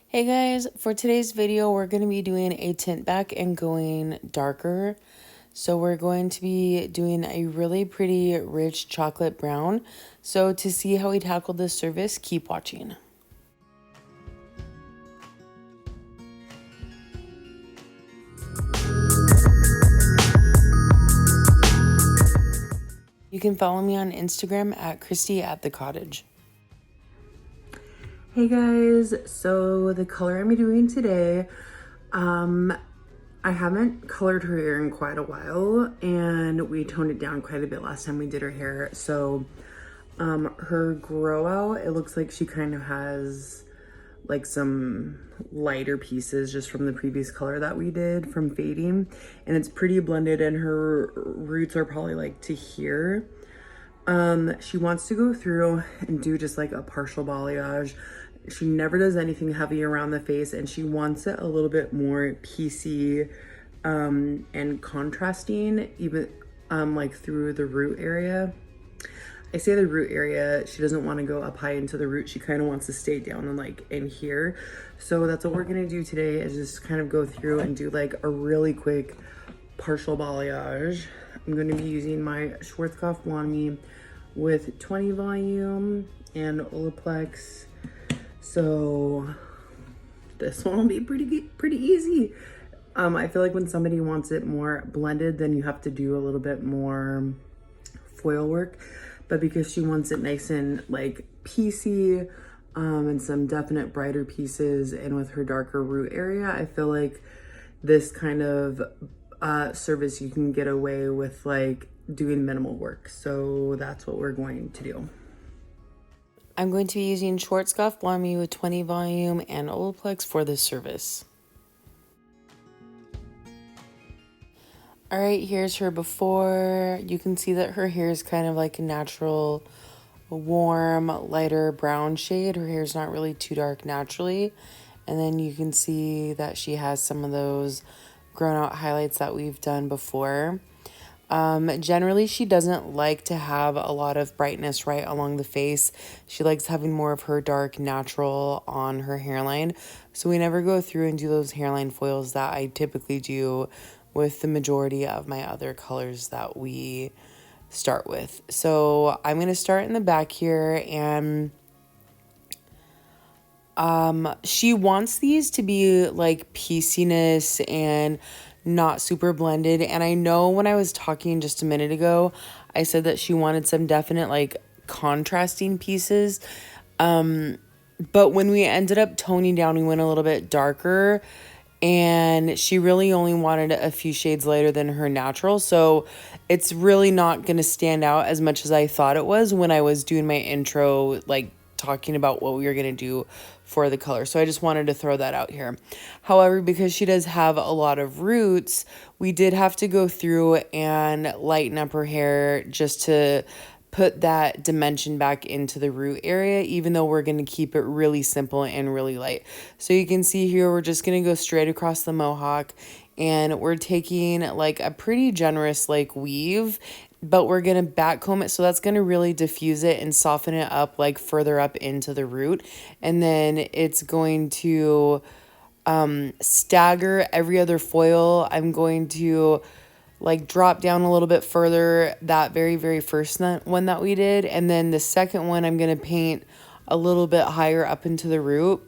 Hey guys, for today's video, we're going to be doing a tint back and going darker. So we're going to be doing a really pretty rich chocolate brown. So to see how we tackle this service, keep watching. You can follow me on Instagram at Christy@thecottage. Hey guys, so the color I'm doing today, I haven't colored her hair in quite a while, and we toned it down quite a bit last time we did her hair. So her grow out, it looks like she kind of has like some lighter pieces just from the previous color that we did from fading, and it's pretty blended, and her roots are probably like to here. She wants to go through and do just like a partial balayage. She never does anything heavy around the face, and she wants it a little bit more piecey and contrasting, even like through the root area. I say the root area, she doesn't want to go up high into the root. She kind of wants to stay down and like in here. So that's what we're gonna do today, is just kind of go through and do like a really quick partial balayage. I'm going to be using my Schwarzkopf Blonde with 20 volume and Olaplex. So this one will be pretty easy. I feel like when somebody wants it more blended, then you have to do a little bit more foil work. But because she wants it nice and like piecey, and some definite brighter pieces, and with her darker root area, I feel like this kind of service you can get away with like doing minimal work. So that's what we're going to do. I'm going to be using Schwarzkopf Blonde with 20 volume and Olaplex for this service. Alright, here's her before. You can see that her hair is kind of like a natural, warm, lighter brown shade. Her hair's not really too dark naturally. And then you can see that she has some of those grown out highlights that we've done before. Generally, she doesn't like to have a lot of brightness right along the face. She likes having more of her dark natural on her hairline. So we never go through and do those hairline foils that I typically do with the majority of my other colors that we start with. So I'm going to start in the back here, and she wants these to be like pieciness and not super blended. And I know when I was talking just a minute ago, I said that she wanted some definite like contrasting pieces. But when we ended up toning down, we went a little bit darker, and she really only wanted a few shades lighter than her natural. So it's really not going to stand out as much as I thought it was when I was doing my intro, like talking about what we were going to do for the color. So I just wanted to throw that out here. However, because she does have a lot of roots, we did have to go through and lighten up her hair just to put that dimension back into the root area, even though we're going to keep it really simple and really light. So you can see here, we're just going to go straight across the mohawk, and we're taking like a pretty generous like weave, but we're going to back comb it. So that's going to really diffuse it and soften it up like further up into the root. And then it's going to stagger every other foil. I'm going to like drop down a little bit further that very first one that we did. And then the second one, I'm going to paint a little bit higher up into the root.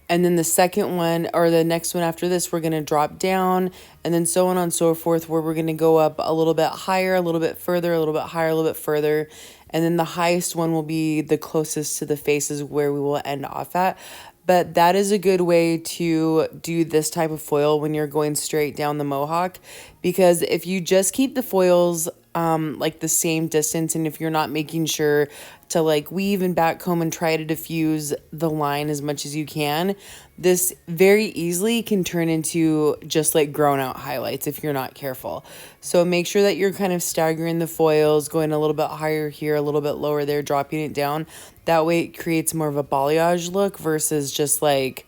And then the second one, or the next one after this, we're going to drop down, and then so on and so forth, where we're going to go up a little bit higher, a little bit further, a little bit higher, a little bit further. And then the highest one will be the closest to the face, is where we will end off at. But that is a good way to do this type of foil when you're going straight down the mohawk, because if you just keep the foils like the same distance, and if you're not making sure to like weave and back comb and try to diffuse the line as much as you can, this very easily can turn into just like grown out highlights if you're not careful. So make sure that you're kind of staggering the foils, going a little bit higher here, a little bit lower there, dropping it down. That way it creates more of a balayage look versus just like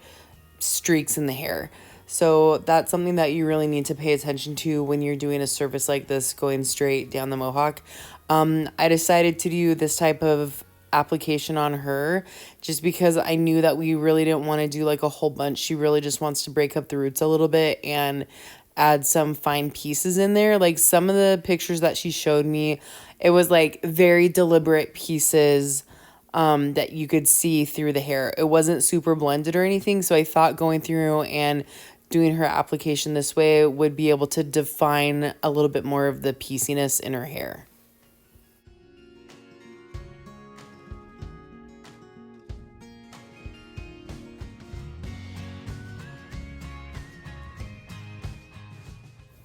streaks in the hair. So that's something that you really need to pay attention to when you're doing a service like this, going straight down the mohawk. I decided to do this type of application on her, just because I knew that we really didn't want to do like a whole bunch. She really just wants to break up the roots a little bit and add some fine pieces in there. Like some of the pictures that she showed me, it was like very deliberate pieces that you could see through the hair. It wasn't super blended or anything, so I thought going through and doing her application this way would be able to define a little bit more of the pieciness in her hair.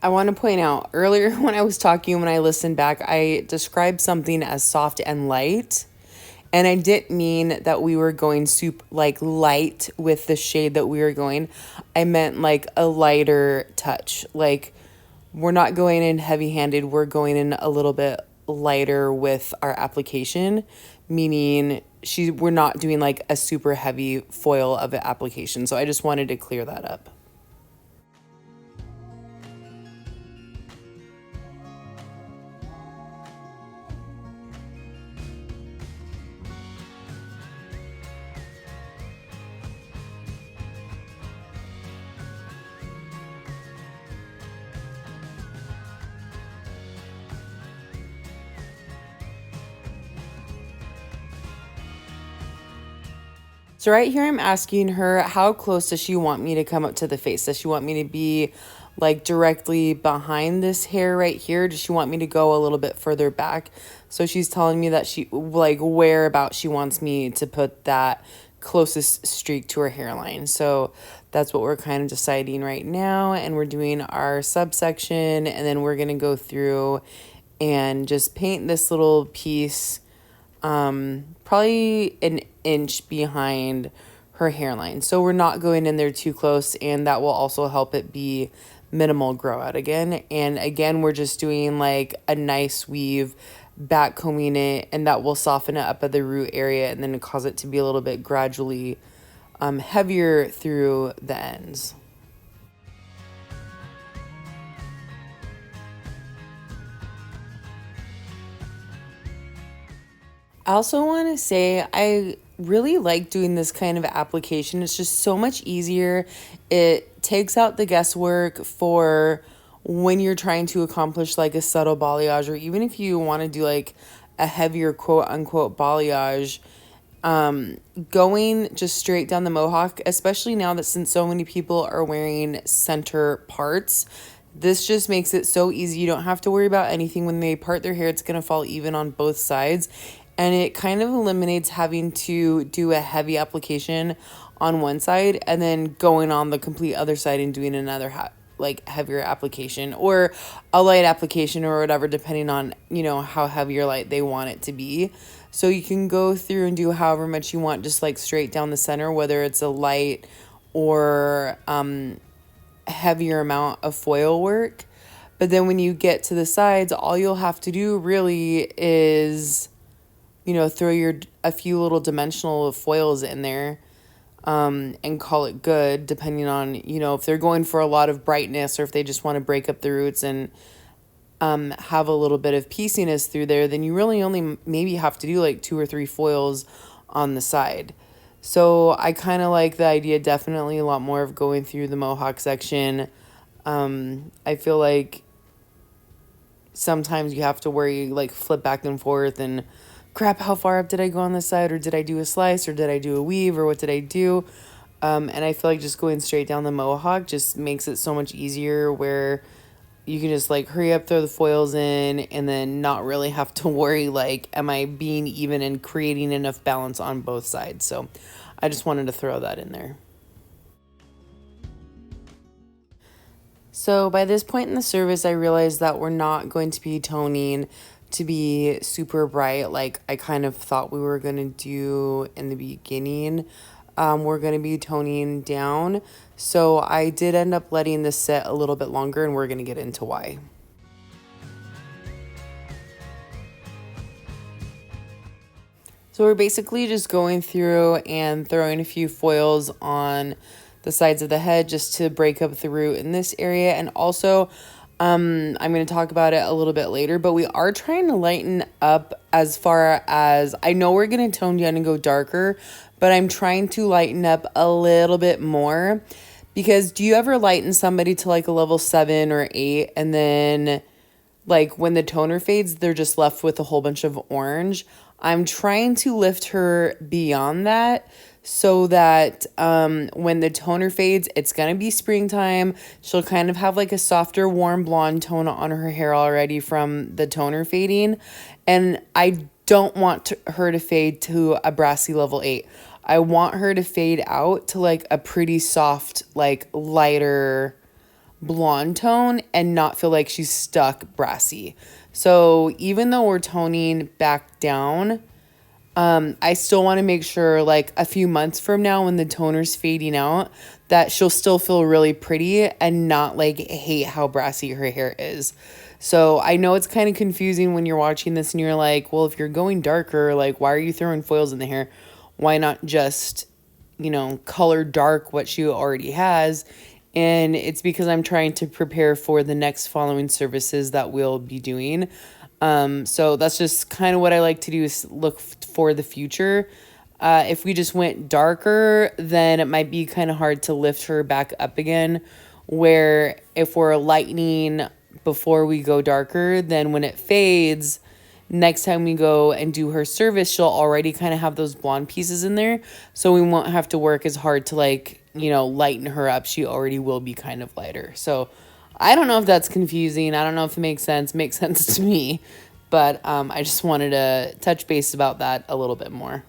I want to point out earlier when I was talking, when I listened back, I described something as soft and light. And I didn't mean that we were going super like light with the shade that we were going. I meant like a lighter touch. Like we're not going in heavy-handed. We're going in a little bit lighter with our application, meaning we're not doing like a super heavy foil of an application. So I just wanted to clear that up. So right here, I'm asking her, how close does she want me to come up to the face? Does she want me to be like directly behind this hair right here? Does she want me to go a little bit further back? So she's telling me that she like whereabouts she wants me to put that closest streak to her hairline. So that's what we're kind of deciding right now. And we're doing our subsection, and then we're going to go through and just paint this little piece probably an inch behind her hairline. So we're not going in there too close, and that will also help it be minimal grow out again. And again, we're just doing like a nice weave, back combing it, and that will soften it up at the root area and then cause it to be a little bit gradually heavier through the ends. I also want to say I really like doing this kind of application. It's just so much easier. It takes out the guesswork for when you're trying to accomplish like a subtle balayage, or even if you want to do like a heavier quote unquote balayage. Going just straight down the mohawk, especially now that since so many people are wearing center parts, this just makes it so easy. You don't have to worry about anything. When they part their hair, it's going to fall even on both sides. And it kind of eliminates having to do a heavy application on one side and then going on the complete other side and doing another like heavier application or a light application or whatever, depending on, how heavy or light they want it to be. So you can go through and do however much you want, just like straight down the center, whether it's a light or heavier amount of foil work. But then when you get to the sides, all you'll have to do really is, throw a few little dimensional foils in there and call it good, depending on, if they're going for a lot of brightness or if they just want to break up the roots and have a little bit of pieciness through there, then you really only maybe have to do like 2 or 3 foils on the side. So I kind of like the idea, definitely a lot more of going through the mohawk section. I feel like sometimes you have to worry, like flip back and forth and crap, how far up did I go on this side, or did I do a slice, or did I do a weave, or what did I do? And I feel like just going straight down the mohawk just makes it so much easier, where you can just like hurry up, throw the foils in, and then not really have to worry like, am I being even and creating enough balance on both sides? So I just wanted to throw that in there. So by this point in the service, I realized that we're not going to be toning to be super bright like I kind of thought we were going to do in the beginning. We're going to be toning down. So I did end up letting this set a little bit longer, and we're going to get into why. So we're basically just going through and throwing a few foils on the sides of the head just to break up the root in this area. And also I'm going to talk about it a little bit later, but we are trying to lighten up as far as I know we're going to tone down and go darker, but I'm trying to lighten up a little bit more because do you ever lighten somebody to like a level 7 or 8 and then like when the toner fades, they're just left with a whole bunch of orange? I'm trying to lift her beyond that so that when the toner fades, it's going to be springtime. She'll kind of have like a softer, warm blonde tone on her hair already from the toner fading. And I don't want her to fade to a brassy level 8. I want her to fade out to like a pretty soft, like lighter blonde tone and not feel like she's stuck brassy. So even though we're toning back down, I still want to make sure like a few months from now when the toner's fading out that she'll still feel really pretty and not like hate how brassy her hair is. So I know it's kind of confusing when you're watching this and you're like, well, if you're going darker, like why are you throwing foils in the hair? Why not just, color dark what she already has? And it's because I'm trying to prepare for the next following services that we'll be doing. So that's just kind of what I like to do is look for the future. If we just went darker, then it might be kind of hard to lift her back up again. Where if we're lightening before we go darker, then when it fades, next time we go and do her service, she'll already kind of have those blonde pieces in there. So we won't have to work as hard to lighten her up. She already will be kind of lighter. So I don't know if that's confusing. I don't know if it makes sense. Makes sense to me. But I just wanted to touch base about that a little bit more.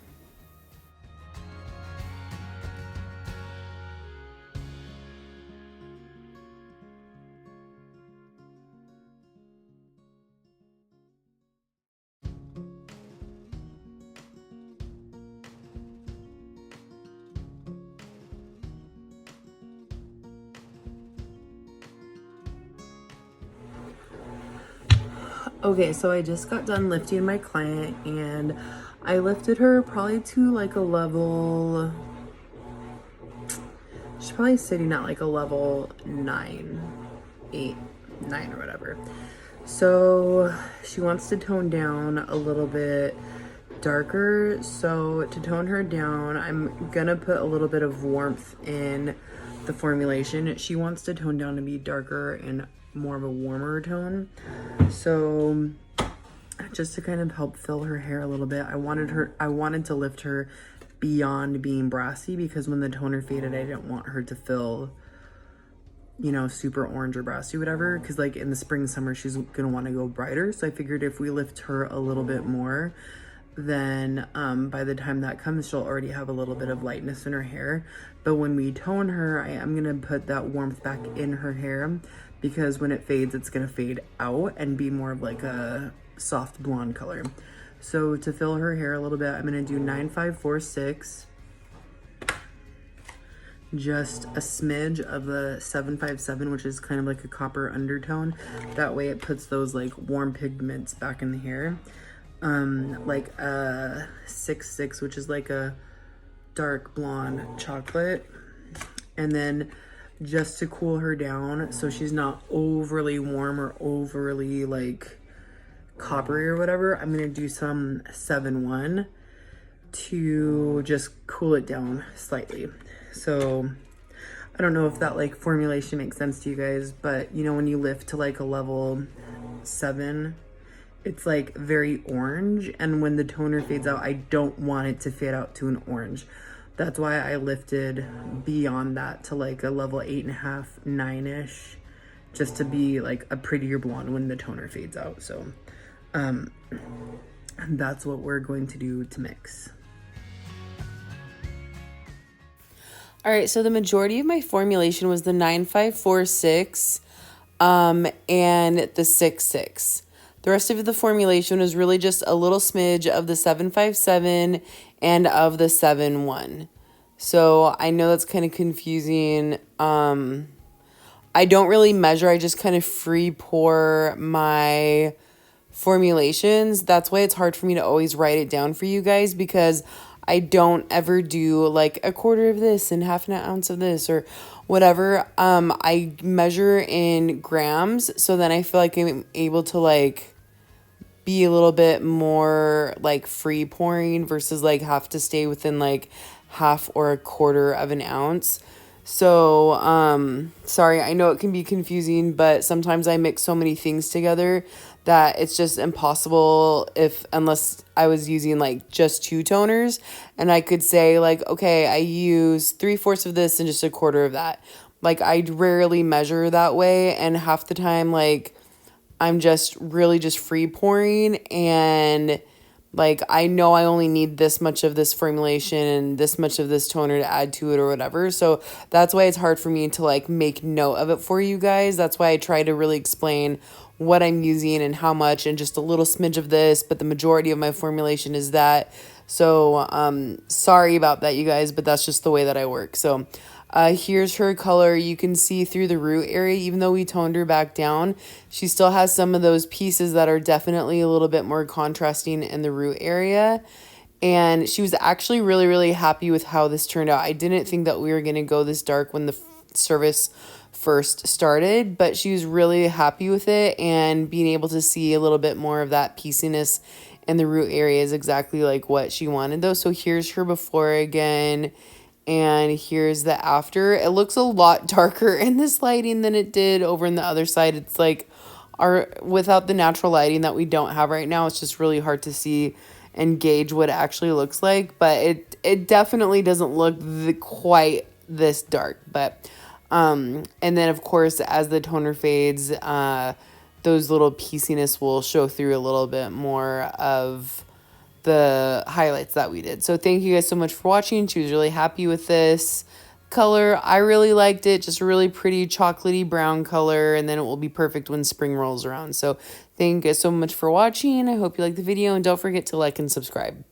Okay, so I just got done lifting my client and I lifted her probably to like a level, she's probably sitting at like a level 9, 8, 9 or whatever. So she wants to tone down a little bit darker. So to tone her down, I'm gonna put a little bit of warmth in the formulation. She wants to tone down to be darker and more of a warmer tone. So just to kind of help fill her hair a little bit, I wanted to lift her beyond being brassy because when the toner faded, I didn't want her to feel, super orange or brassy, whatever. Because like in the spring, summer, she's gonna want to go brighter. So I figured if we lift her a little bit more, then by the time that comes, she'll already have a little bit of lightness in her hair. But when we tone her, I am gonna put that warmth back in her hair because when it fades, it's gonna fade out and be more of like a soft blonde color. So to fill her hair a little bit, I'm gonna do 9546, just a smidge of the 757, which is kind of like a copper undertone. That way it puts those like warm pigments back in the hair. Like a 66, which is like a dark blonde chocolate. And then just to cool her down so she's not overly warm or overly like coppery or whatever, I'm gonna do some 7-1 to just cool it down slightly. So I don't know if that like formulation makes sense to you guys, but when you lift to like a level 7, it's like very orange, and when the toner fades out, I don't want it to fade out to an orange. That's why I lifted beyond that to like a level 8.5, 9-ish, just to be like a prettier blonde when the toner fades out. So that's what we're going to do to mix. All right, so the majority of my formulation was the 9546 and the 66. The rest of the formulation was really just a little smidge of the 757 and of the 7-1. So I know that's kind of confusing. I don't really measure. I just kind of free pour my formulations. That's why it's hard for me to always write it down for you guys because I don't ever do like a quarter of this and half an ounce of this or whatever. I measure in grams, so then I feel like I'm able to like be a little bit more like free pouring versus like have to stay within like half or a quarter of an ounce. So, sorry, I know it can be confusing, but sometimes I mix so many things together that it's just impossible if unless I was using like just two toners and I could say like, okay, I use 3/4 of this and just a quarter of that. Like I rarely measure that way, and half the time like I'm just really just free pouring, and like I know I only need this much of this formulation and this much of this toner to add to it or whatever. So that's why it's hard for me to like make note of it for you guys. That's why I try to really explain what I'm using and how much and just a little smidge of this, but the majority of my formulation is that. So sorry about that, you guys, but that's just the way that I work. So here's her color. You can see through the root area, even though we toned her back down, she still has some of those pieces that are definitely a little bit more contrasting in the root area. And she was actually really, really happy with how this turned out. I didn't think that we were going to go this dark when the service first started, but she was really happy with it, and being able to see a little bit more of that pieciness in the root area is exactly like what she wanted though. So here's her before again. And here's the after. It looks a lot darker in this lighting than it did over in the other side. It's like without the natural lighting that we don't have right now, it's just really hard to see and gauge what it actually looks like. But it definitely doesn't look quite this dark. But and then of course as the toner fades, those little pieciness will show through a little bit more of the highlights that we did. So thank you guys so much for watching. She was really happy with this color. I really liked it. Just a really pretty chocolatey brown color, and then it will be perfect when spring rolls around. So thank you guys so much for watching. I hope you liked the video, and don't forget to like and subscribe.